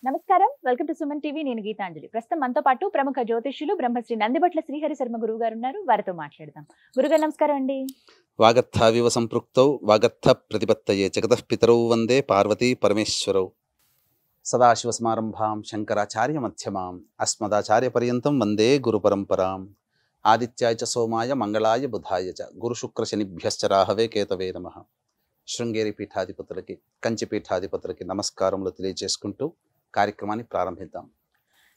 నమస్కారం, welcome to Suman TV. నేను గీతాంజలి. ప్రస్తుతం మనతో పాటు ప్రముఖ జ్యోతిష్యులు బ్రహ్మశ్రీ నందిబట్ల శ్రీహరి శర్మ గురువు గారు ఉన్నారు. వారితో మాట్లాడదాం. గురుగారు నమస్కారం అండి. వాగర్థావివ సంపృక్తౌ వాగర్థ ప్రతిపత్తయే జగతః పితరౌ వందే పార్వతీ పరమేశ్వరౌ. సదాశివసమారంభాం శంకరాచార్య మధ్యమాం అస్మదాచార్య పర్యంతం వందే గురు పరంపరాం. ఆదిత్యాయ చ సోమాయ మంగళాయ బుధాయ చ గురు శుక్ర శనిభ్యశ్చ రాహవే కేతవే నమః. శృంగేరి పీఠాధిపతులకి, కంచి పీఠాధిపతులకి నమస్కారములు తెలియజేసుకుంటూ కార్యక్రమాన్ని ప్రారంభిద్దాం.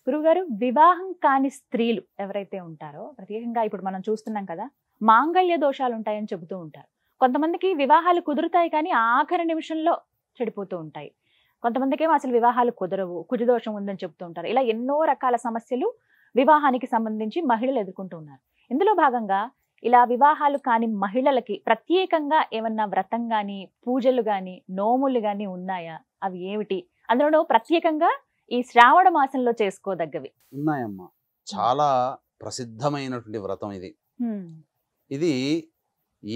గురుగారు, వివాహం కాని స్త్రీలు ఎవరైతే ఉంటారో, ప్రత్యేకంగా ఇప్పుడు మనం చూస్తున్నాం కదా, మాంగళ్య దోషాలు ఉంటాయని చెబుతూ ఉంటారు. కొంతమందికి వివాహాలు కుదురుతాయి కానీ ఆఖరి నిమిషంలో చెడిపోతూ ఉంటాయి. కొంతమందికి ఏమో అసలు వివాహాలు కుదరవు, కుజదోషం ఉందని చెబుతూ ఉంటారు. ఇలా ఎన్నో రకాల సమస్యలు వివాహానికి సంబంధించి మహిళలు ఎదుర్కొంటూ ఉన్నారు. ఇందులో భాగంగా ఇలా వివాహాలు కాని మహిళలకి ప్రత్యేకంగా ఏమన్నా వ్రతం గాని, పూజలు గాని, నోములు గాని ఉన్నాయా? అవి ఏమిటి? అందులో ప్రత్యేకంగా ఈ శ్రావణ మాసంలో చేసుకోదగ్గవి ఉన్నాయమ్మా. చాలా ప్రసిద్ధమైనటువంటి వ్రతం ఇది. ఇది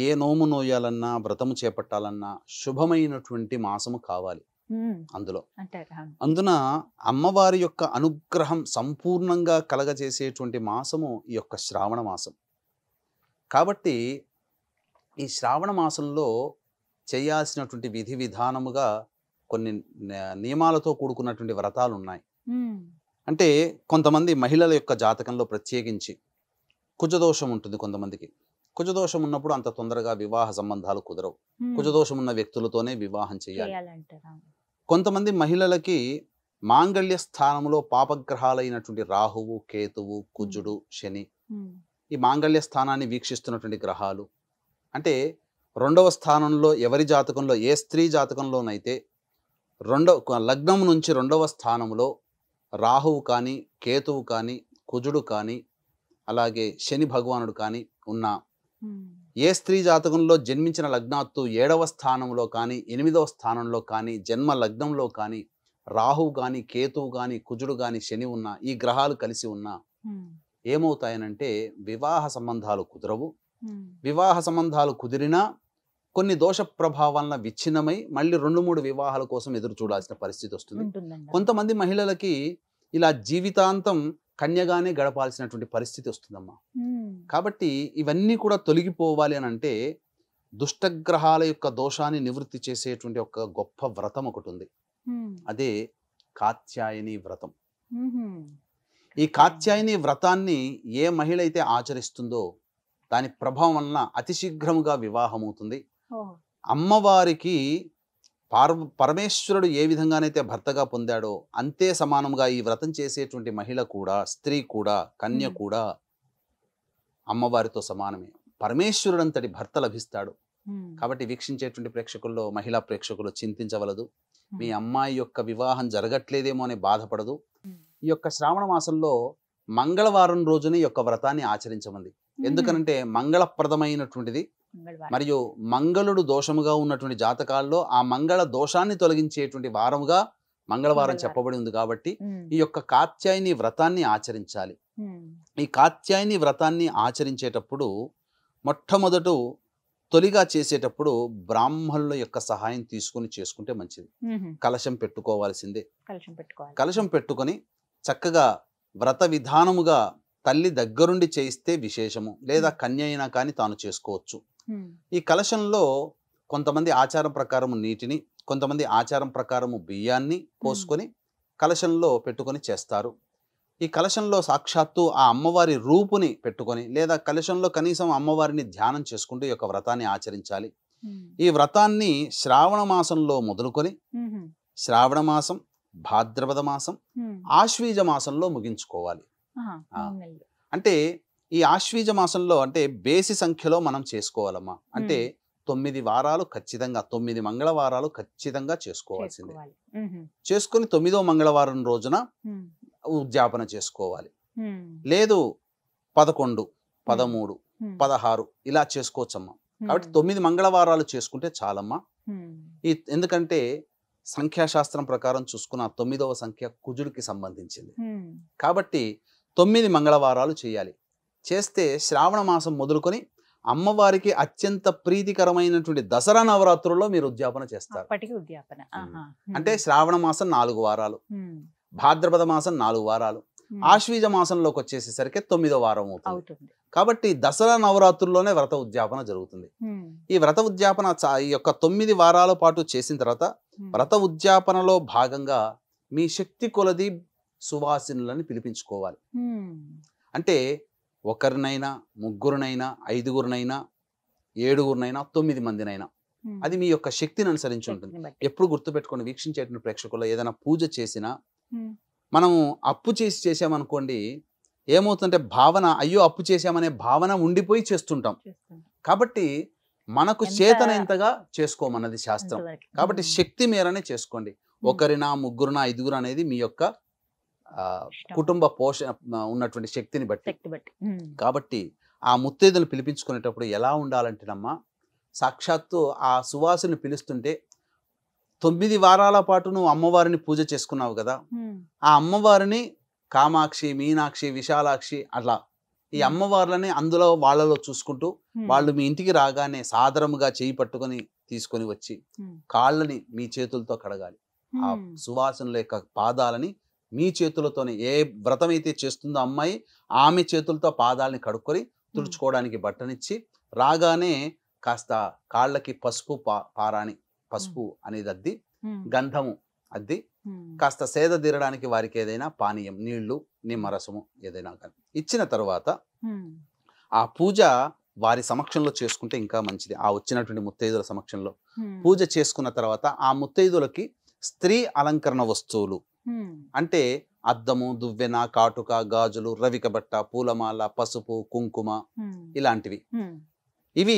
ఏ నోము నోయాలన్నా, వ్రతము చేపట్టాలన్నా శుభమైనటువంటి మాసము కావాలి. అందున అమ్మవారి యొక్క అనుగ్రహం సంపూర్ణంగా కలగజేసేటువంటి మాసము ఈ యొక్క శ్రావణ మాసం. కాబట్టి ఈ శ్రావణ మాసంలో చేయాల్సినటువంటి విధి విధానముగా కొన్ని నియమాలతో కూడుకున్నటువంటి వ్రతాలు ఉన్నాయి. అంటే కొంతమంది మహిళల యొక్క జాతకంలో ప్రత్యేకించి కుజదోషం ఉంటుంది. కొంతమందికి కుజదోషం ఉన్నప్పుడు అంత తొందరగా వివాహ సంబంధాలు కుదరవు. కుజదోషం ఉన్న వ్యక్తులతోనే వివాహం చేయాలి. కొంతమంది మహిళలకి మాంగళ్య స్థానంలో పాపగ్రహాలైనటువంటి రాహువు, కేతువు, కుజుడు, శని, ఈ మాంగళ్య స్థానాన్ని వీక్షిస్తున్నటువంటి గ్రహాలు, అంటే రెండవ స్థానంలో ఎవరి జాతకంలో, ఏ స్త్రీ జాతకంలోనైతే లగ్నం నుంచి రెండవ స్థానంలో రాహువు కానీ, కేతువు కానీ, కుజుడు కానీ, అలాగే శని భగవానుడు కానీ ఉన్న ఏ స్త్రీ జాతకంలో జన్మించిన లగ్నాత్తు 7వ స్థానంలో కానీ, 8వ స్థానంలో కానీ, జన్మ లగ్నంలో కానీ రాహువు కానీ, కేతువు కానీ, కుజుడు కానీ, శని ఉన్న ఈ గ్రహాలు కలిసి ఉన్నా ఏమవుతాయనంటే వివాహ సంబంధాలు కుదరవు. వివాహ సంబంధాలు కుదిరినా కొన్ని దోష ప్రభావాలన విచ్ఛిన్నమై మళ్ళీ 2-3 వివాహాల కోసం ఎదురు చూడాల్సిన పరిస్థితి వస్తుంది. కొంతమంది మహిళలకి ఇలా జీవితాంతం కన్యగానే గడపాల్సినటువంటి పరిస్థితి వస్తుందమ్మా. కాబట్టి ఇవన్నీ కూడా తొలగిపోవాలి అని అంటే దుష్టగ్రహాల యొక్క దోషాన్ని నివృత్తి చేసేటువంటి ఒక గొప్ప వ్రతం ఒకటి ఉంది. అదే కాత్యాయని వ్రతం. ఈ కాత్యాయని వ్రతాన్ని ఏ మహిళ అయితే ఆచరిస్తుందో దాని ప్రభావం వలన అతి శీఘ్రముగా వివాహం అవుతుంది. అమ్మవారికి పరమేశ్వరుడు ఏ విధంగానైతే భర్తగా పొందాడో అంతే సమానంగా ఈ వ్రతం చేసేటువంటి మహిళ కూడా, స్త్రీ కూడా, కన్య కూడా అమ్మవారితో సమానమే. పరమేశ్వరుడు అంతటి భర్త లభిస్తాడు. కాబట్టి వీక్షించేటువంటి ప్రేక్షకుల్లో మహిళా ప్రేక్షకులు చింతించవలదు. మీ అమ్మాయి యొక్క వివాహం జరగట్లేదేమో అని బాధపడదు. ఈ యొక్క శ్రావణ మాసంలో మంగళవారం రోజున ఈ యొక్క వ్రతాన్ని ఆచరించమంది. ఎందుకనంటే మంగళప్రదమైనటువంటిది మరియు మంగళుడు దోషముగా ఉన్నటువంటి జాతకాల్లో ఆ మంగళ దోషాన్ని తొలగించేటువంటి వారముగా మంగళవారం చెప్పబడి ఉంది. కాబట్టి ఈ యొక్క కాత్యాయని వ్రతాన్ని ఆచరించాలి. ఈ కాత్యాయని వ్రతాన్ని ఆచరించేటప్పుడు మొట్టమొదట తొలిగా చేసేటప్పుడు బ్రాహ్మణుల యొక్క సహాయం తీసుకుని చేసుకుంటే మంచిది. కలశం పెట్టుకోవాల్సిందే. కలశం పెట్టుకొని చక్కగా వ్రత విధానముగా తల్లి దగ్గరుండి చేయిస్తే విశేషము, లేదా కన్య అయినా కానీ తాను చేసుకోవచ్చు. ఈ కలశంలో కొంతమంది ఆచారం ప్రకారము నీటిని, కొంతమంది ఆచారం ప్రకారము బియ్యాన్ని పోసుకొని కలశంలో పెట్టుకొని చేస్తారు. ఈ కలశంలో సాక్షాత్తు ఆ అమ్మవారి రూపుని పెట్టుకొని, లేదా కలశంలో కనీసం అమ్మవారిని ధ్యానం చేసుకుంటూ ఈ యొక్క వ్రతాన్ని ఆచరించాలి. ఈ వ్రతాన్ని శ్రావణ మాసంలో మొదలుకొని శ్రావణ మాసం, భాద్రపద మాసం, ఆశ్వీజ మాసంలో ముగించుకోవాలి. అంటే ఈ ఆశ్వీజ మాసంలో అంటే బేసి సంఖ్యలో మనం చేసుకోవాలమ్మా. అంటే 9 వారాలు ఖచ్చితంగా, 9 మంగళవారాలు ఖచ్చితంగా చేసుకోవాల్సిందే. చేసుకుని 9వ మంగళవారం రోజున ఉద్యాపన చేసుకోవాలి. లేదు 11, 13, 16 ఇలా చేసుకోవచ్చమ్మా. కాబట్టి 9 మంగళవారాలు చేసుకుంటే చాలమ్మా. ఎందుకంటే సంఖ్యాశాస్త్రం ప్రకారం చూసుకున్న 9వ సంఖ్య కుజుడికి సంబంధించింది. కాబట్టి 9 మంగళవారాలు చేయాలి. చేస్తే శ్రావణ మాసం మొదలుకొని అమ్మవారికి అత్యంత ప్రీతికరమైనటువంటి దసరా నవరాత్రుల్లో మీరు ఉద్యాపన చేస్తారు. ఉద్యాపన అంటే శ్రావణ మాసం 4 వారాలు, భాద్రపద మాసం 4 వారాలు, ఆశ్వీజ మాసంలోకి వచ్చేసేసరికి 9వ వారం అవుతుంది. కాబట్టి దసరా నవరాత్రుల్లోనే వ్రత ఉద్యాపన జరుగుతుంది. ఈ వ్రత ఉద్యాపన ఈ యొక్క 9 వారాల పాటు చేసిన తర్వాత వ్రత ఉద్యాపనలో భాగంగా మీ శక్తి కొలది సువాసినులని పిలిపించుకోవాలి. అంటే ఒకరినైనా, ముగ్గురునైనా, 5గురినైనా, 7గురినైనా, 9 మందినైనా, అది మీ యొక్క శక్తిని అనుసరించి ఉంటుంది. ఎప్పుడు గుర్తుపెట్టుకోండి, వీక్షించేటువంటి ప్రేక్షకుల్లో ఏదైనా పూజ చేసినా మనము అప్పు చేసామనుకోండి, ఏమవుతుందంటే భావన, అయ్యో అప్పు చేసామనే భావన ఉండిపోయి చేస్తుంటాం. కాబట్టి మనకు చేతనైనంతగా చేసుకోమన్నది శాస్త్రం. కాబట్టి శక్తి మేరనే చేసుకోండి. ఒకరినా, ముగ్గురునా, 5గురు అనేది మీ యొక్క కుటుంబ పోషణ ఉన్నటువంటి శక్తిని బట్టి. కాబట్టి ఆ ముత్తైదులను పిలిపించుకునేటప్పుడు ఎలా ఉండాలంటేనమ్మా, సాక్షాత్తు ఆ సువాసిని పిలుస్తుంటే 9 వారాల పాటు నువ్వు అమ్మవారిని పూజ చేసుకున్నావు కదా, ఆ అమ్మవారిని కామాక్షి, మీనాక్షి, విశాలాక్షి అట్లా ఈ అమ్మవార్లని అందులో వాళ్ళలో చూసుకుంటూ వాళ్ళు మీ ఇంటికి రాగానే సాదరముగా చేయి పట్టుకొని తీసుకొని వచ్చి కాళ్ళని మీ చేతులతో కడగాలి. ఆ సువాసనల యొక్క పాదాలని మీ చేతులతోనే, ఏ వ్రతం అయితే చేస్తుందో అమ్మాయి ఆమె చేతులతో పాదాలని కడుక్కొని తుడుచుకోవడానికి బట్టనిచ్చి, రాగానే కాస్త కాళ్ళకి పసుపు పారాణి, పసుపు అనేది అద్ది, గంధము అద్ది, కాస్త సేద తీరడానికి వారికి ఏదైనా పానీయం, నీళ్లు, నిమ్మరసము ఏదైనా కానీ ఇచ్చిన తర్వాత ఆ పూజ వారి సమక్షంలో చేసుకుంటే ఇంకా మంచిది. ఆ వచ్చినటువంటి ముత్తైదుల సమక్షంలో పూజ చేసుకున్న తర్వాత ఆ ముత్తైదులకి స్త్రీ అలంకరణ వస్తువులు అంటే అద్దము, దువ్వెన, కాటుక, గాజులు, రవిక బట్ట, పూలమాల, పసుపు, కుంకుమ ఇలాంటివి, ఇవి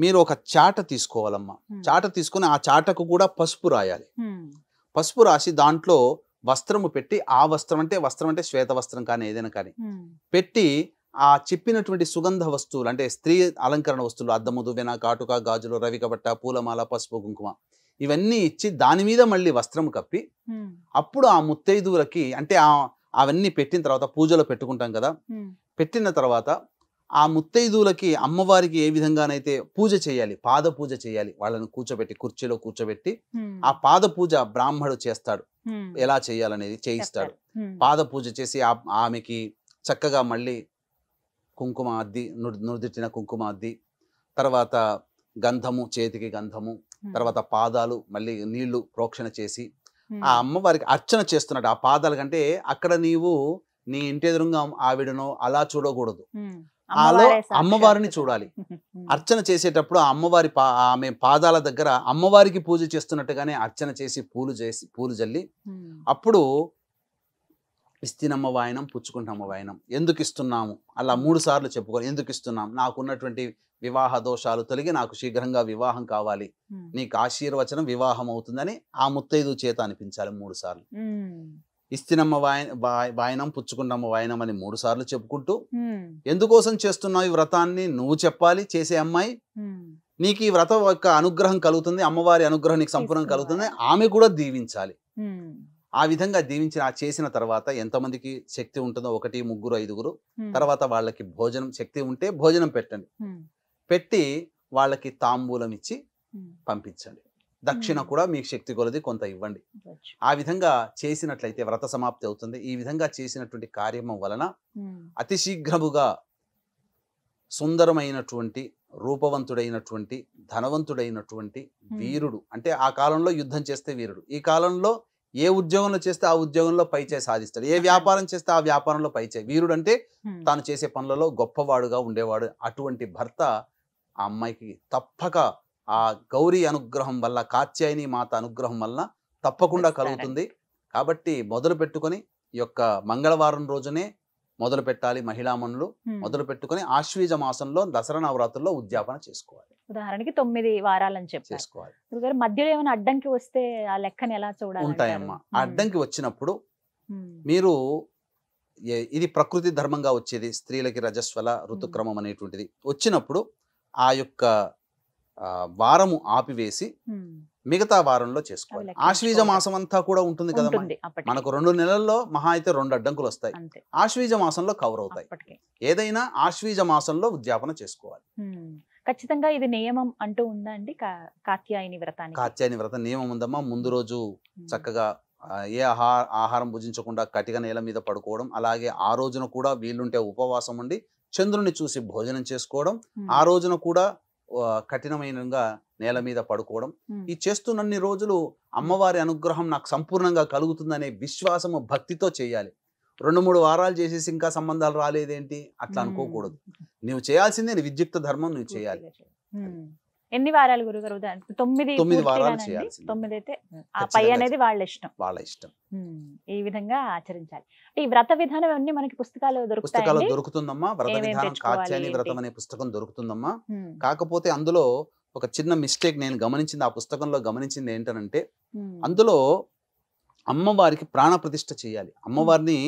మీరు ఒక చాట తీసుకోవాలమ్మా. చాట తీసుకుని ఆ చాటకు కూడా పసుపు రాయాలి. పసుపు రాసి దాంట్లో వస్త్రము పెట్టి, ఆ వస్త్రం అంటే శ్వేత వస్త్రం కానీ ఏదైనా కానీ పెట్టి, ఆ చెప్పినటువంటి సుగంధ వస్తువులు అంటే స్త్రీ అలంకరణ వస్తువులు, అద్దము, దువ్వెన, కాటుక, గాజులు, రవిక బట్ట, పూలమాల, పసుపు, కుంకుమ ఇవన్నీ ఇచ్చి దాని మీద మళ్ళీ వస్త్రము కప్పి, అప్పుడు ఆ ముత్తైదువులకి అంటే అవన్నీ పెట్టిన తర్వాత పూజలో పెట్టుకుంటాం కదా, పెట్టిన తర్వాత ఆ ముత్తైదువులకి అమ్మవారికి ఏ విధంగానైతే పూజ చేయాలి, పాద పూజ చేయాలి, వాళ్ళని కూర్చోబెట్టి కుర్చీలో కూర్చోబెట్టి ఆ పాద పూజ బ్రాహ్మడు చేస్తాడు. ఎలా చేయాలనేది చేయిస్తాడు. పాద పూజ చేసి ఆమెకి చక్కగా మళ్ళీ కుంకుమ అద్ది, నుదిటిన కుంకుమ అద్ది, తర్వాత గంధము, చేతికి గంధము, తర్వాత పాదాలు మళ్ళీ నీళ్లు ప్రోక్షణ చేసి ఆ అమ్మవారికి అర్చన చేస్తున్నాడు. ఆ పాదాల కంటే అక్కడ నీవు నీ ఇంటి ఎదురుగా ఆవిడనో అలా చూడకూడదు, అమ్మవారిని చూడాలి. అర్చన చేసేటప్పుడు ఆ అమ్మవారి ఆమె పాదాల దగ్గర అమ్మవారికి పూజ చేస్తున్నట్టుగానే అర్చన చేసి పూలు జల్లి, అప్పుడు ఇస్తినమ్మ వాయనం, పుచ్చుకుంటమ్మ వాయనం, ఎందుకు ఇస్తున్నాము అలా 3 సార్లు చెప్పుకొని, ఎందుకు ఇస్తున్నాం, నాకున్నటువంటి వివాహ దోషాలు తొలగి నాకు శీఘ్రంగా వివాహం కావాలి, నీకు ఆశీర్వచనం వివాహం అవుతుందని ఆ ముత్తైదు చేత అనిపించాలి 3 సార్లు. ఇస్తినమ్మ వాయనం, పుచ్చుకుంటమ్మ వాయనం అని 3 సార్లు చెప్పుకుంటూ, ఎందుకోసం చేస్తున్నావు ఈ వ్రతాన్ని నువ్వు చెప్పాలి. చేసే అమ్మాయి, నీకు ఈ వ్రతం యొక్క అనుగ్రహం కలుగుతుంది, అమ్మవారి అనుగ్రహం నీకు సంపూర్ణంగా కలుగుతుంది, ఆమె కూడా దీవించాలి. ఆ విధంగా దీవించిన చేసిన తర్వాత ఎంతమందికి శక్తి ఉంటుందో 1, 3, 5గురు, తర్వాత వాళ్ళకి భోజనం శక్తి ఉంటే భోజనం పెట్టండి. పెట్టి వాళ్ళకి తాంబూలం ఇచ్చి పంపించండి. దక్షిణ కూడా మీకు శక్తి కొలది కొంత ఇవ్వండి. ఆ విధంగా చేసినట్లయితే వ్రత సమాప్తి అవుతుంది. ఈ విధంగా చేసినటువంటి కార్యము వలన అతి శీఘ్రముగా సుందరమైనటువంటి, రూపవంతుడైనటువంటి, ధనవంతుడైనటువంటి వీరుడు, అంటే ఆ కాలంలో యుద్ధం చేస్తే వీరుడు, ఈ కాలంలో ఏ ఉద్యోగంలో చేస్తే ఆ ఉద్యోగంలో పైచేయి సాధిస్తాడు, ఏ వ్యాపారం చేస్తే ఆ వ్యాపారంలో పైచేయి. వీరుడు అంటే తాను చేసే పనులలో గొప్పవాడుగా ఉండేవాడు. అటువంటి భర్త ఆ అమ్మాయికి తప్పక ఆ గౌరీ అనుగ్రహం వల్ల, కాత్యాయని మాత అనుగ్రహం వల్ల తప్పకుండా కలుగుతుంది. కాబట్టి మొదలు పెట్టుకొని ఈ యొక్క మంగళవారం రోజునే మొదలు పెట్టాలి. మహిళామణులు మొదలు పెట్టుకొని ఆశ్వీజ మాసంలో దసరా నవరాత్రుల్లో ఉద్యాపన చేసుకోవాలి. ఉదాహరణకి 9 వారాలని చేసుకోవాలి. మధ్యలో ఏమైనా అడ్డంకి వస్తే ఆ లెక్కని ఎలా చూడాలి? ఉంటాయమ్మా. అడ్డంకి వచ్చినప్పుడు మీరు, ఇది ప్రకృతి ధర్మంగా వచ్చేది, స్త్రీలకి రజస్వల ఋతుక్రమం అనేటువంటిది వచ్చినప్పుడు ఆ యొక్క వారము ఆపివేసి మిగతా వారంలో చేసుకోవాలి. ఆశ్వీజ మాసం అంతా కూడా ఉంటుంది కదా, మనకు 2 నెలల్లో మహా అయితే 2 అడ్డంకులు వస్తాయి, ఆశ్వీజ మాసంలో కవర్ అవుతాయి. ఏదైనా ఆశ్వీజ మాసంలో ఉద్యాపన చేసుకోవాలి. ఖచ్చితంగా ఇది నియమం అంటూ ఉందా అండి కాత్యాయని వ్రతానికి? కాత్యాయని వ్రతం నియమం ఉందమ్మా. ముందు రోజు చక్కగా ఏ ఆహారం భుజించకుండా కటిక నేల మీద పడుకోవడం, అలాగే ఆ రోజున కూడా వీలుంటే ఉపవాసం ఉండి చంద్రుని చూసి భోజనం చేసుకోవడం, ఆ రోజున కూడా కఠినమైనగా నేల మీద పడుకోవడం. ఈ చేస్తున్నన్ని రోజులు అమ్మవారి అనుగ్రహం నాకు సంపూర్ణంగా కలుగుతుందనే విశ్వాసము భక్తితో చేయాలి. 2-3 వారాలు చేసేసి ఇంకా సంబంధాలు రాలేదేంటి అట్లా అనుకోకూడదు. నువ్వు చేయాల్సిందే విద్యుక్త ధర్మం నువ్వు చేయాలి. ఎన్ని వారాలు గురుగారు? 9 వారాలు చేయాల్సింది. 9 అయితే ఆ పై అనేది వాళ్ళ ఇష్టం. ఈ విధంగా ఆచరించాలి. ఈ వ్రత విధానం అన్ని మనకి పుస్తకాలు దొరుకుతుందమ్మా. వ్రత విధానం కాత్యాయని వ్రతం అనే పుస్తకం దొరుకుతుందమ్మా. కాకపోతే అందులో ఒక చిన్న మిస్టేక్ నేను గమనించింది, ఆ పుస్తకంలో గమనించింది ఏంటనంటే, అందులో అమ్మవారికి ప్రాణ ప్రతిష్ఠ చేయాలి. అమ్మవారిని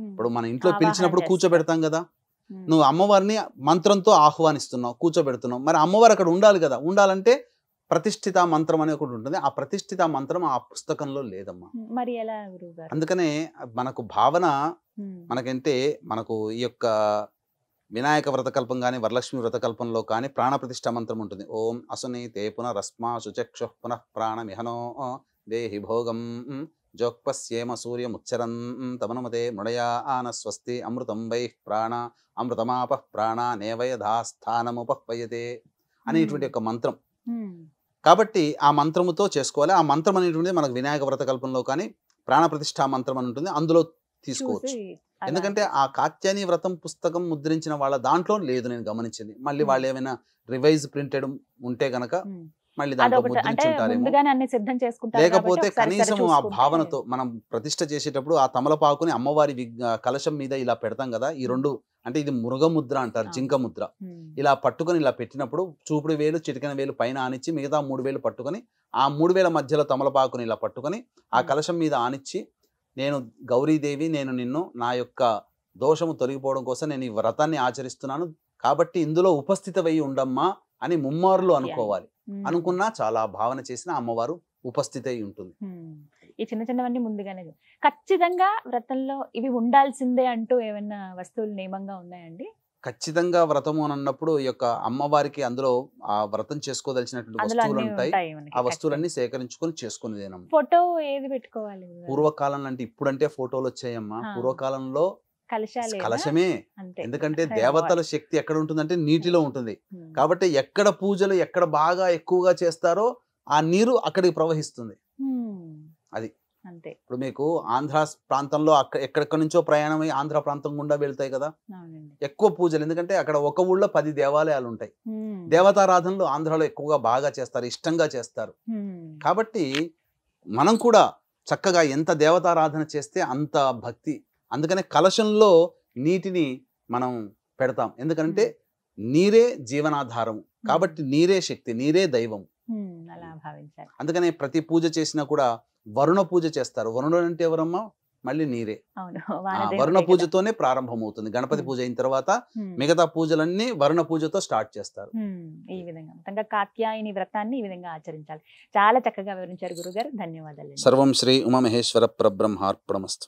ఇప్పుడు మన ఇంట్లో పిలిచినప్పుడు కూర్చోబెడతాం కదా, నువ్వు అమ్మవారిని మంత్రంతో ఆహ్వానిస్తున్నావు, కూర్చోబెడుతున్నావు. మరి అమ్మవారు అక్కడ ఉండాలి కదా. ఉండాలంటే ప్రతిష్ఠిత మంత్రం అనేది ఒకటి ఉంటుంది. ఆ ప్రతిష్ఠిత మంత్రం ఆ పుస్తకంలో లేదమ్మా. మరి ఎలా గురువుగారు? అందుకనే మనకు భావన మనకంటే మనకు ఈ యొక్క వినాయక వ్రతకల్పం కానీ వరలక్ష్మి వ్రతకల్పంలో కానీ ప్రాణ ప్రతిష్ఠ మంత్రం ఉంటుంది. ఓం అసునీతే పునరస్మా శుచక్షు పునః ప్రాణమిహనో దేహి భోగం జోక్పస్యేమ సూర్యముచ్చరన్ తమనుమతే మృడయా ఆన స్వస్తి అమృతం వై ప్రాణ అమృతమాప ప్రాణ నేవయధాస్థానముపహ్వయతే అనేటువంటి ఒక మంత్రం. కాబట్టి ఆ మంత్రముతో చేసుకోవాలి. ఆ మంత్రం అనేటువంటిది మనకు వినాయక వ్రతకల్పంలో కానీ ప్రాణ ప్రతిష్ఠా మంత్రం అని ఉంటుంది, అందులో తీసుకోవచ్చు. ఎందుకంటే ఆ కాత్యాయని వ్రతం పుస్తకం ముద్రించిన వాళ్ళ దాంట్లో లేదు నేను గమనించింది. మళ్ళీ వాళ్ళు ఏమైనా రివైజ్ ప్రింటెడ్ ఉంటే గనక మళ్ళీ దాంట్లో ముద్రించుంటారేమో, లేకపోతే కనీసం ఆ భావనతో మనం ప్రతిష్ఠ చేసేటప్పుడు ఆ తమలపాకుని అమ్మవారి కలశం మీద ఇలా పెడతాం కదా. ఈ రెండు అంటే ఇది మృగముద్ర అంటారు, జింక ముద్ర. ఇలా పట్టుకొని ఇలా పెట్టినప్పుడు చూపుడు వేలు చిటికెన వేలు పైన ఆనిచ్చి మిగతా 3 వేలు పట్టుకొని ఆ 3 వేల మధ్యలో తమలపాకుని ఇలా పట్టుకొని ఆ కలశం మీద ఆనిచ్చి, నేను గౌరీదేవి, నేను నిన్ను నా యొక్క దోషము తొలగిపోవడం కోసం నేను ఈ వ్రతాన్ని ఆచరిస్తున్నాను కాబట్టి ఇందులో ఉపస్థితమై ఉండమ్మా అని ముమ్మారులు అనుకోవాలి. అనుకున్నా చాలా భావన చేసిన అమ్మవారు ఉపస్థిత అయి ఉంటుంది. ఈ చిన్న చిన్నవన్నీ ముందుగానే ఖచ్చితంగా వ్రతంలో ఇవి ఉండాల్సిందే అంటూ ఏమైనా వస్తువులు నియమంగా ఉన్నాయండి? ఖచ్చితంగా వ్రతము అని అన్నప్పుడు ఈ యొక్క అమ్మవారికి అందులో ఆ వ్రతం చేసుకోదలిచినటువంటి వస్తువులు ఉంటాయి. ఆ వస్తువులన్నీ సేకరించుకొని చేసుకునేదేనమ్మా. ఫోటో ఏది పెట్టుకోవాలి? పూర్వకాలంలో అంటే ఇప్పుడంటే ఫోటోలు వచ్చాయమ్మా. పూర్వకాలంలో కలశమే. ఎందుకంటే దేవతల శక్తి ఎక్కడ ఉంటుందంటే నీటిలో ఉంటుంది. కాబట్టి ఎక్కడ పూజలు ఎక్కడ బాగా ఎక్కువగా చేస్తారో ఆ నీరు అక్కడికి ప్రవహిస్తుంది. అది ఇప్పుడు మీకు ఆంధ్ర ప్రాంతంలో ఎక్కడెక్కడి నుంచో ప్రయాణమై ఆంధ్ర ప్రాంతం గుండా వెళ్తాయి కదా ఎక్కువ పూజలు. ఎందుకంటే అక్కడ ఒక ఊళ్ళో 10 దేవాలయాలు ఉంటాయి. దేవతారాధనలు ఆంధ్రాలో ఎక్కువగా బాగా చేస్తారు, ఇష్టంగా చేస్తారు. కాబట్టి మనం కూడా చక్కగా ఎంత దేవతారాధన చేస్తే అంత భక్తి. అందుకనే కలశంలో నీటిని మనం పెడతాం. ఎందుకంటే నీరే జీవనాధారం కాబట్టి నీరే శక్తి, నీరే దైవం. అందుకనే ప్రతి పూజ చేసినా కూడా వరుణ పూజ చేస్తారు. వరుణుడు అంటే ఎవరమ్మా? మళ్ళీ నీరే. వరుణ పూజతోనే ప్రారంభమవుతుంది. గణపతి పూజ అయిన తర్వాత మిగతా పూజలన్నీ వరుణ పూజతో స్టార్ట్ చేస్తారు. ఈ విధంగా కాత్యాయని వ్రతాన్ని ఈ విధంగా ఆచరించాలి. చాలా చక్కగా వివరించారు గురుగారు. ధన్యవాదాలు. సర్వం శ్రీ ఉమామహేశ్వర పరబ్రహ్మార్పణమస్తు.